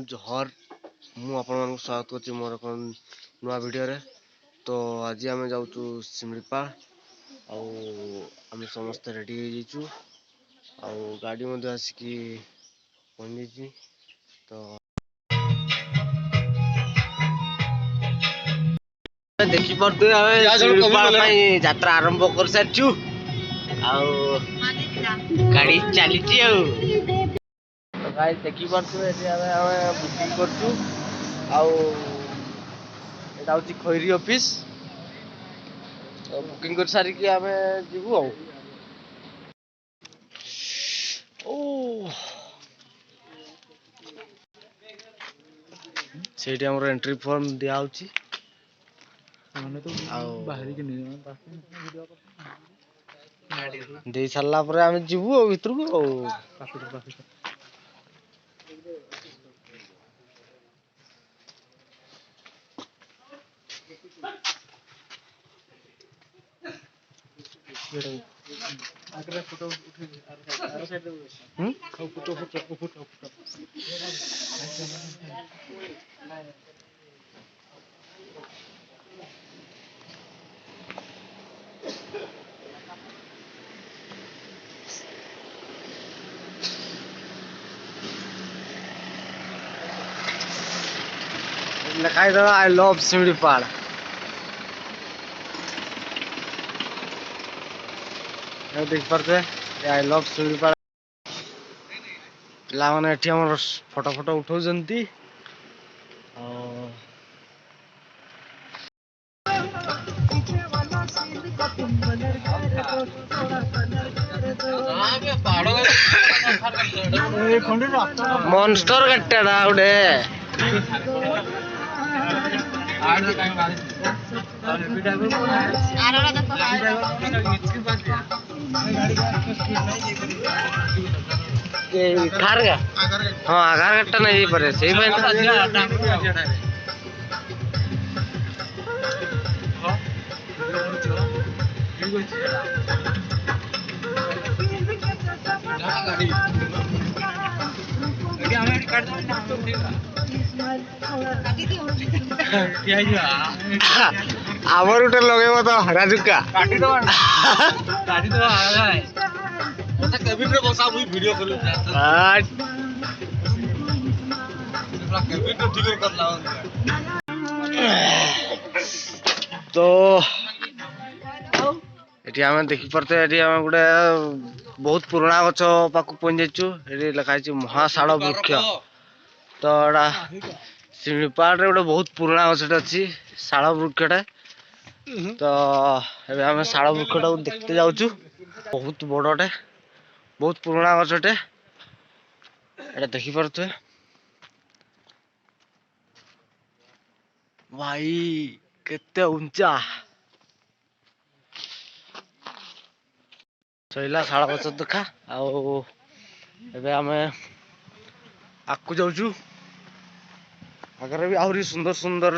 जोहर मु आपण स्वागत करछि मोर कोन नुआ वीडियो रे। तो आज आम जाऊँ सिमलीपाल आम समस्त रेडी हो जाइछु गाड़ी मध्य आसिकी पहुंची। तो देखि पड़ते सिमलीपाल यात्रा आरंभ कर सारछु गाड़ी चली गाइस देखि पड़ते बुकिंग करछु एटा होची खैरी ऑफिस। तो बुकिंग कर सारी कि आमे जीवु सेठी हमर एंट्री फॉर्म दिया होची दे सारला पर आमे जीवु भीतर को आगरा फोटो उठे आरो साइड रे फोटो लिखाई दो आई लव सिमलीपाल। देख पारे आई लव सिमलीपाल पिला माने एठी हमर फोटो फोटो उठौ जंती मॉन्स्टर गट्टाडा उडे थार का हां आधार गट्टा नहीं परे सही भाई आवर उठे लगे तो राजुका काटी दो ओता केबिन रे बसा मुई वीडियो करू पूरा केबिन तो ठीक कर लाओ। तो एठी हम देखि परते एठी हम गुडे बहुत पुराना गछ पाकु पहुंचेछु एठी लिखा छि महाशाल वृक्ष। तो एडा सिमलीपाल रे गुडे बहुत पुराना गछ अछि शाल वृक्षटा। तो एबे हम शाल वृक्षटा देखते जाउछु बहुत बड़टे बहुत पुराना गछटे एटा देखि परते भाई केते ऊंचा सैला शाल गछ देखा एबे हमें आकु जाउछु आगरे भी आहुरी सुंदर सुंदर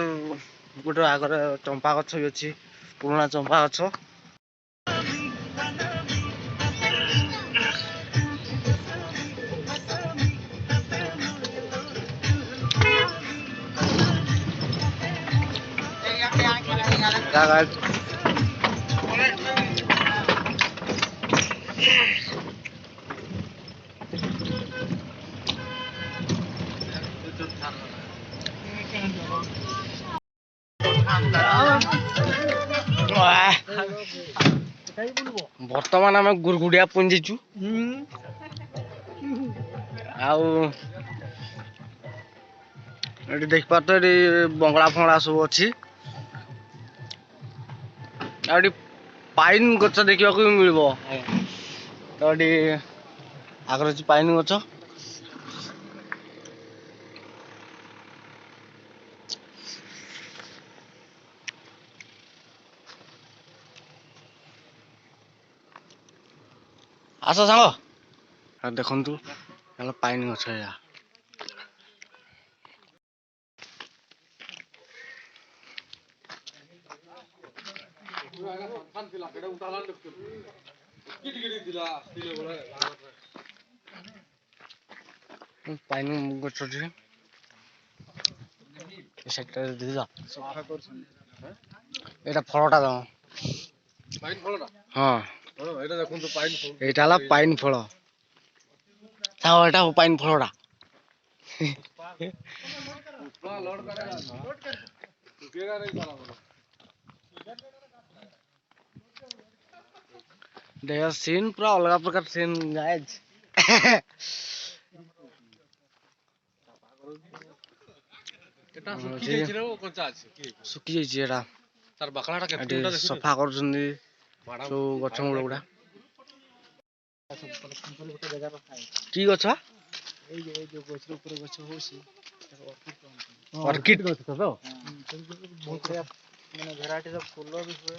गोटे आगरे चंपा गछ भी अछि पुराना चंपा गछ। बर्तमान आम गुरगुड़िया पहुंचीचु देख पार बंगला फंगला सब अच्छी पाइन गच देखा मिल तो आगर अच्छी पाइन गच आस सांग देखु पाइन गछ या पाइन गछ ସେଟା ଦେଖିଛ ଏଇଟା ଫଳଟା ତମ ହଁ ଏଇଟା ହେଲା ପାଇନ ଫଳ ଏଇଟା ପାଇନ ଫଳଟା देख सीन पूरा अलग प्रकार सीन गाइज सुखी जाइए एटा सफा कर गछ मूल गुड़ा की गछ ऑर्किड गछ तो माने भेराइटी फूल भी हुए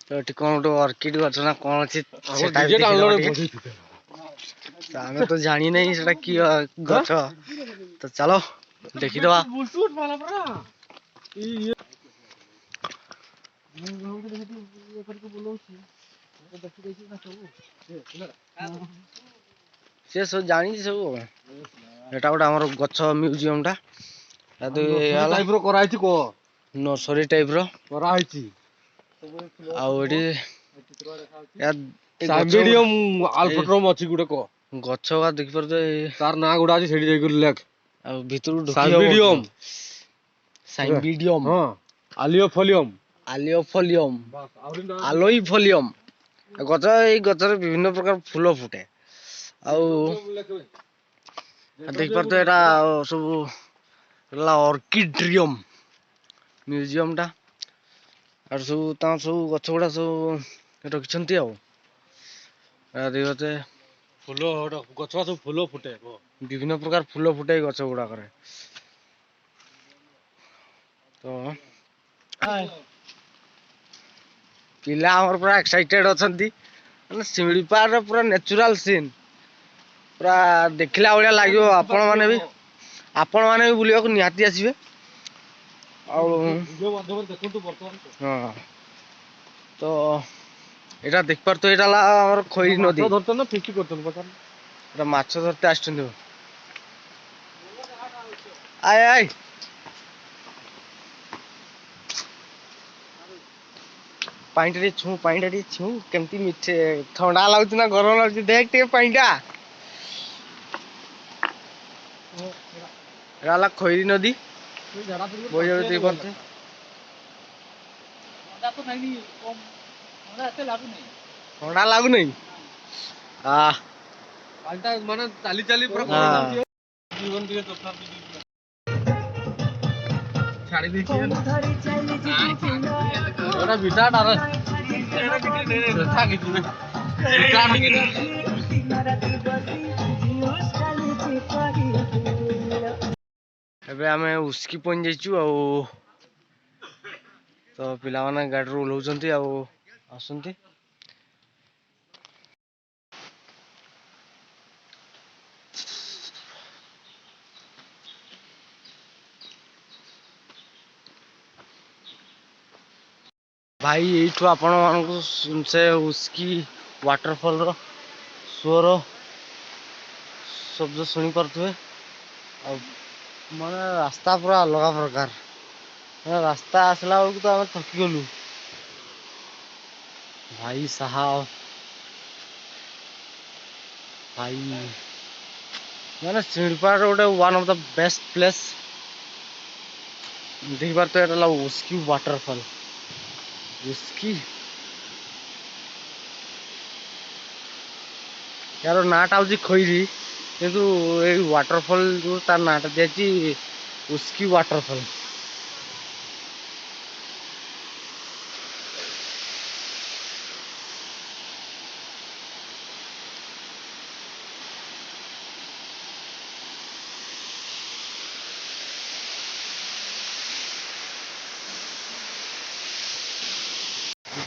तो एटी कौन गोटे ऑर्किड गछ ना कौन अच्छी आमे तो जानी नहीं सेटा की गछ तो चलो देखी दवा से सब जानी सब एटा गोटे हमर गछ म्यूजियम टा टाइप रो कराइछि को नर्सरी टाइप रो कराइछि आ एटी साइबिडियम अल्फोट्रम अछि गुटे को गछ का देखि पर तार ना गुडा अछि सेडी जाई कर लेख आ भितरु ढुकी साइबिडियम साइबिडियम हां आलियोफोलियम आलियोफोलियम आलोइफोलियम गछ ए गछर विभिन्न प्रकार फूल फुटे आ देख पर तो एटा सब ऑर्किड्रियम म्यूजियम टा और सब ता सब गछ गुडा सब रखिछंती आ देखते फूल गछ सब फूल फुटे विभिन्न प्रकार फूल फुटे गछ गुडा करे तो पिला हमर पूरा एक्साइटेड अछंती माने सिमिलीपार रे पूरा नेचुरल सीन पूरा देखिला बढिया लागियो आपण माने भी बुलिया को निहाती आसीबे आ वीडियो माध्यम देखंतु वर्तमान हां तो एटा देख पर तो एटा ला हमर खोई नदी धरत ना फिक्स करतन पता एटा माछ धरते आछन आय आय पाइंटा छू केमती मिठे ठंडा लागुच ना गरम लागुच देख टे पाइंटा राला खोई नदी बोय जाते परते ठंडा तो नहीं कम ठंडा ऐसे लागु नहीं ठंडा लागु नहीं आ पाइंटा माने चाली चाली पूरा जीवन दिए तथा छाड़ी दी छी एटा बिटा डार एटा बिटे था कि तू बिटा एबे हमें उसकी पहुंच जाइछु आ तो पिला माने गाड़ी रो ओलौचंती आ आसंती भाई यही आपण मानक से उसकी वाटरफॉल रो स्वर शब्द सुनी पारे माने रास्ता पूरा अलग प्रकार रास्ता आसला बेलू तो आम थकी गलु भाई साहब भाई माने सिमिलीपाल गोटे one of the best place देख पार तो एटा उसकी वाटरफॉल उसकी यार नाटा हूँ खैरी किंतु ये वाटरफॉल जो तार नाटा दिया उसकी वाटरफॉल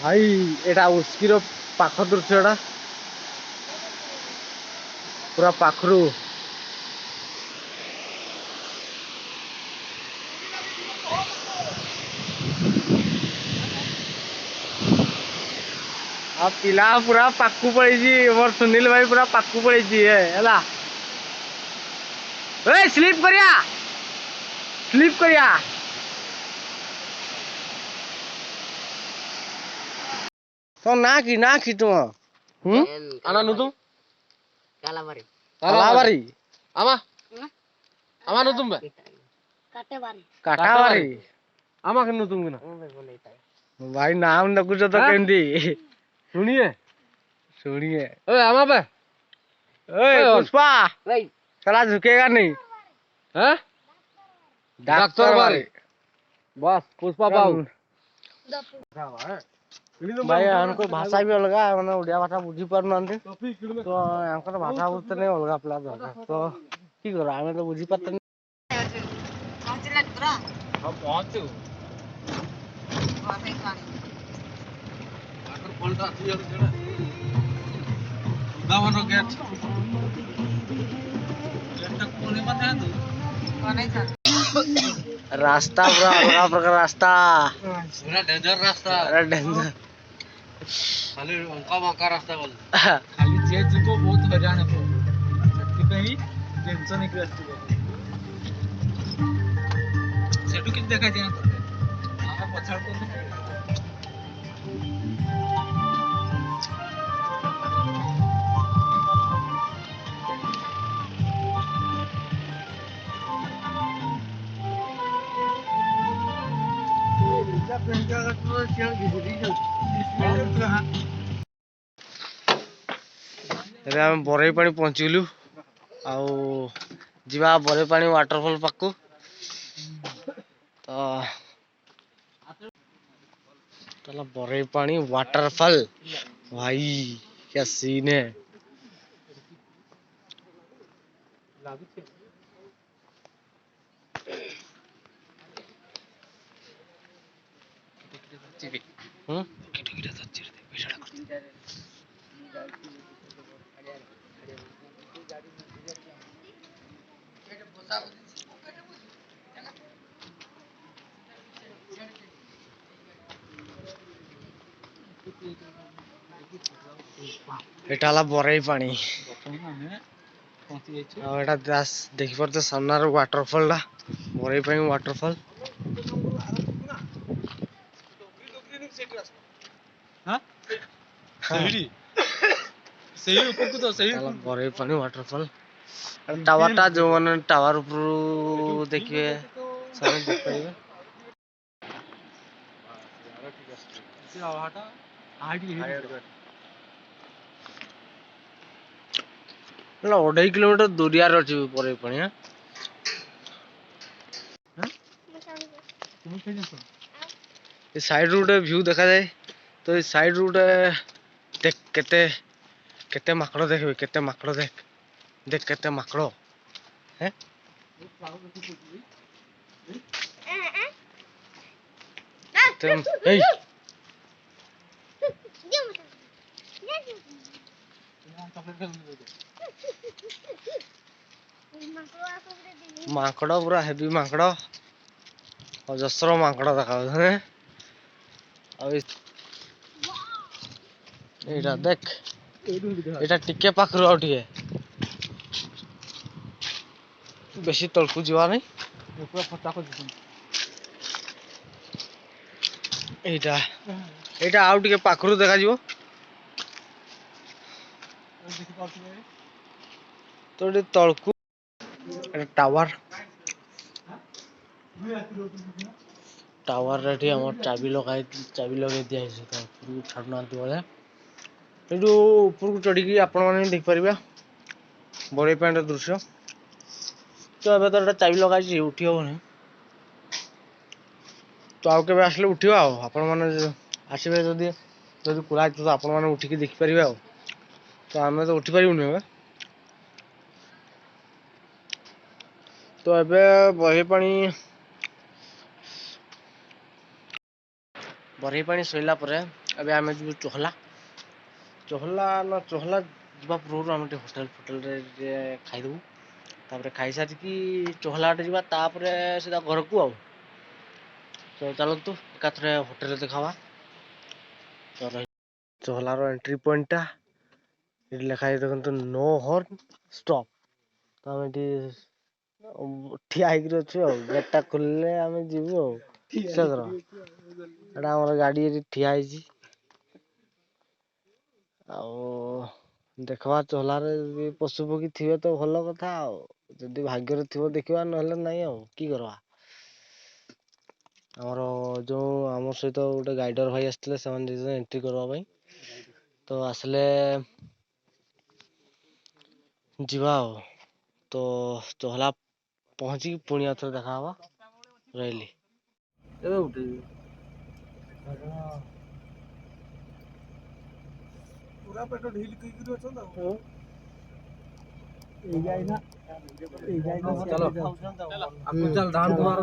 भाई एटा उसकी पाख दृश्यटा पूरा पाखरू आ पिला पूरा पाखु पड़ी मोर सुनील भाई पूरा पाखु पड़ी है तो ए स्लिप करिया तो ना की तुम आना नुतुम कालाबारी आमा आमा नुतुम बे काटाबारी आमा के नुतुम किना भाई नाम न कुछ तो केंदी सुनिए ओए आमा बे ओए पुष्पा साला झुकेगा नहीं हैं डॉक्टर बारी बस पुष्पा बाबू भाई हमको भाषा भी अलग है मैंने उड़िया भाषा बुझी पार नांदे तो हमको भाषा बुझते नहीं अलग अपना तो की करो हमें तो बुझी पाते नहीं हम पहुंचू वाटर फॉल रा थी और जेड़ा दावनो गेट गेट तक कोने बता दो कोने था रास्ता पूरा अलग प्रकार रास्ता पूरा डेंजर रास्ता अरे डेंजर खाली अंका बंका रास्ता बोल खाली जे जीवो बहुत हजान है सेति पे ही टेंशन एक रास्ता सेटू कित देखा जाए तो आमे पछाड़ को ଏବେ ଆମେ ବରେଇ ପାଣି ପହଞ୍ଚିଗଲୁ ଆଉ ଯିବା ବରେଇ ପାଣି ୱାଟରଫଲ୍ ପାଖକୁ ତ चला बरेई पानी वाटरफॉल भाई क्या सीन है एटा ला बरेई पानी और एटा दास देखि परते सामनार वाटरफॉल ला बरेई पानी वाटरफॉल हां सही ऊपर को तो सही बरेई पानी वाटरफॉल टावर टा जो मन टावर ऊपर देखिए सब देख पाइबे ना 2.5 किलोमीटर दूरिया रही बरेई पानी ये साइड रूट व्यू देखा जाए तो ये साइड रूट देख केते माकड़ देखबे केते माकड़ देख केते माकड़ हैं ए माकड़ पूरा हेवी माकड़ अजस्र माकड़ देखा हैं एटा देख एटा टिके पाखरु आ टिके बेसी तळकु जीवा नहीं पूरा फटा को एटा एटा आउ टिके पाखरु देखा जीवो तो तळकु टावर टावर रे हमर चाबी लगे दिया है तो छाड़ना बोले एटू ऊपर को चढ़ी आपण मैंने देख पारे बड़े पैंट दृश्य तो ए तो चाबी लगा उठी हेनी तो आउ के आसले उठा आपण मैंने आसबे जदि जदि खुला तो आपण मैंने उठिकी देखिपारे तो आम तो उठी पारूनी ए तो एबे बहे पानी सोइला परे एबे आमे जो चोहला ना चोहला जीवा पूर्व आम होटेल रे खाइदेबू तापर खाई सारिकी चोहला जीवा तापर सीधा घर को आउ तो चलतु एकाथरे होटेल देखावा तो चोहलार एंट्री पॉइंट टा ये लिखा है देखो नो हॉर्न स्टॉप तो आम ଠିଆ ହେଇକିରି ଅଛୁ ଆଉ ଗେଟ୍ଟା ଖୋଲିଲେ ଆମେ ଯିବୁ ଆଉ ଶୀଘ୍ର। ଏଇଟା ଆମର ଗାଡ଼ି ଏଠି ଠିଆ ହେଇଛି ଆଉ ଦେଖବା ଚହଲାରେ ଯଦି ପଶୁ ପକ୍ଷୀ ଥିବେ ତ ଭଲ କଥା ଆଉ ଯଦି ଭାଗ୍ୟରେ ଥିବ ଦେଖିବା ନହେଲେ ନାଇଁ ଆଉ କି କରିବା। ଆମର ଯୋଉ ଆମ ସହିତ ଗୋଟେ ଗାଇଡର ଭାଇ ଆସିଥିଲେ ସେମାନେ ଏଣ୍ଟ୍ରି କରିବା ପାଇଁ ତ ଆସିଲେ ଯିବା ଆଉ ତ ଚହଲା ପହଞ୍ଚିକି ପୁଣି ଆଉଥରେ ଦେଖା ହବା ରହିଲି ଏବେ ଉଠେଇବି ପୁରା ପେଟ ଢିଲ କରିକି ଅଛନ୍ତି ଆଉ ଚାଲ ଚାଲ ଧାନ କୁମାର